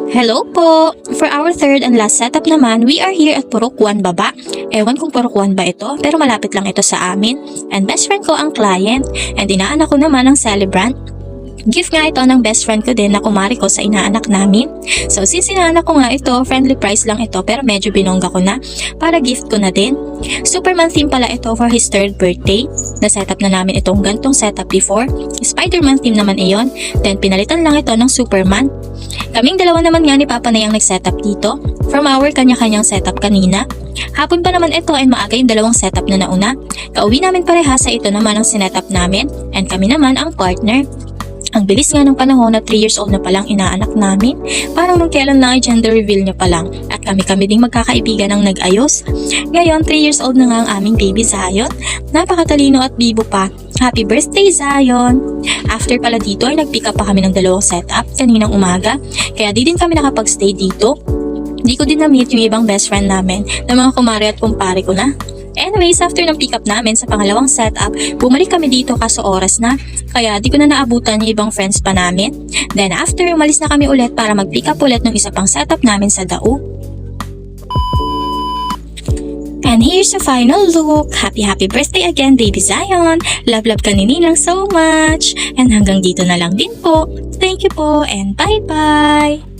Hello po! For our third and last setup naman, we are here at Purok 1 Baba. Ewan kung Purok 1 ba ito, pero malapit lang ito sa amin. And best friend ko ang client, and inaanak ko naman ang celebrant. Gift nga ito ng best friend ko din na kumari ko sa inaanak namin. So since inaanak ko nga ito, friendly price lang ito pero medyo binongga ko na para gift ko na din. Superman theme pala ito for his third birthday. Na-setup na namin itong gantong setup before. Spider-Man theme naman iyon. Then pinalitan lang ito ng Superman. Kaming dalawa naman nga ni Papa na yung nag-setup dito. From our kanya-kanyang setup kanina. Hapon pa naman ito and maaga yung dalawang setup na nauna. Kauwi namin parehasa, ito naman ang sinetup namin. And kami naman ang partner. Ang bilis nga ng panahon na 3 years old na palang inaanak namin. Parang nung kailan lang ay gender reveal niya palang. At kami-kami ding magkakaibigan ang nag-ayos. Ngayon, 3 years old na nga ang aming baby Zion. Napakatalino at bibo pa. Happy birthday, Zion! After pala dito ay nag-pick up pa kami ng dalawang setup kaninang umaga. Kaya di din kami nakapag-stay dito. Di ko din na-meet yung ibang best friend namin na mga kumare at kumpare ko na. Anyways, after ng pick up namin sa pangalawang setup, bumalik kami dito kaso oras na, kaya di ko na naabutan yung ibang friends pa namin. Then after, umalis na kami ulit para mag-pick up ulit ng isa pang setup namin sa Dao. And here's the final look. Happy birthday again, baby Zion. Love ka ni Ninang so much. And hanggang dito na lang din po. Thank you po and bye-bye.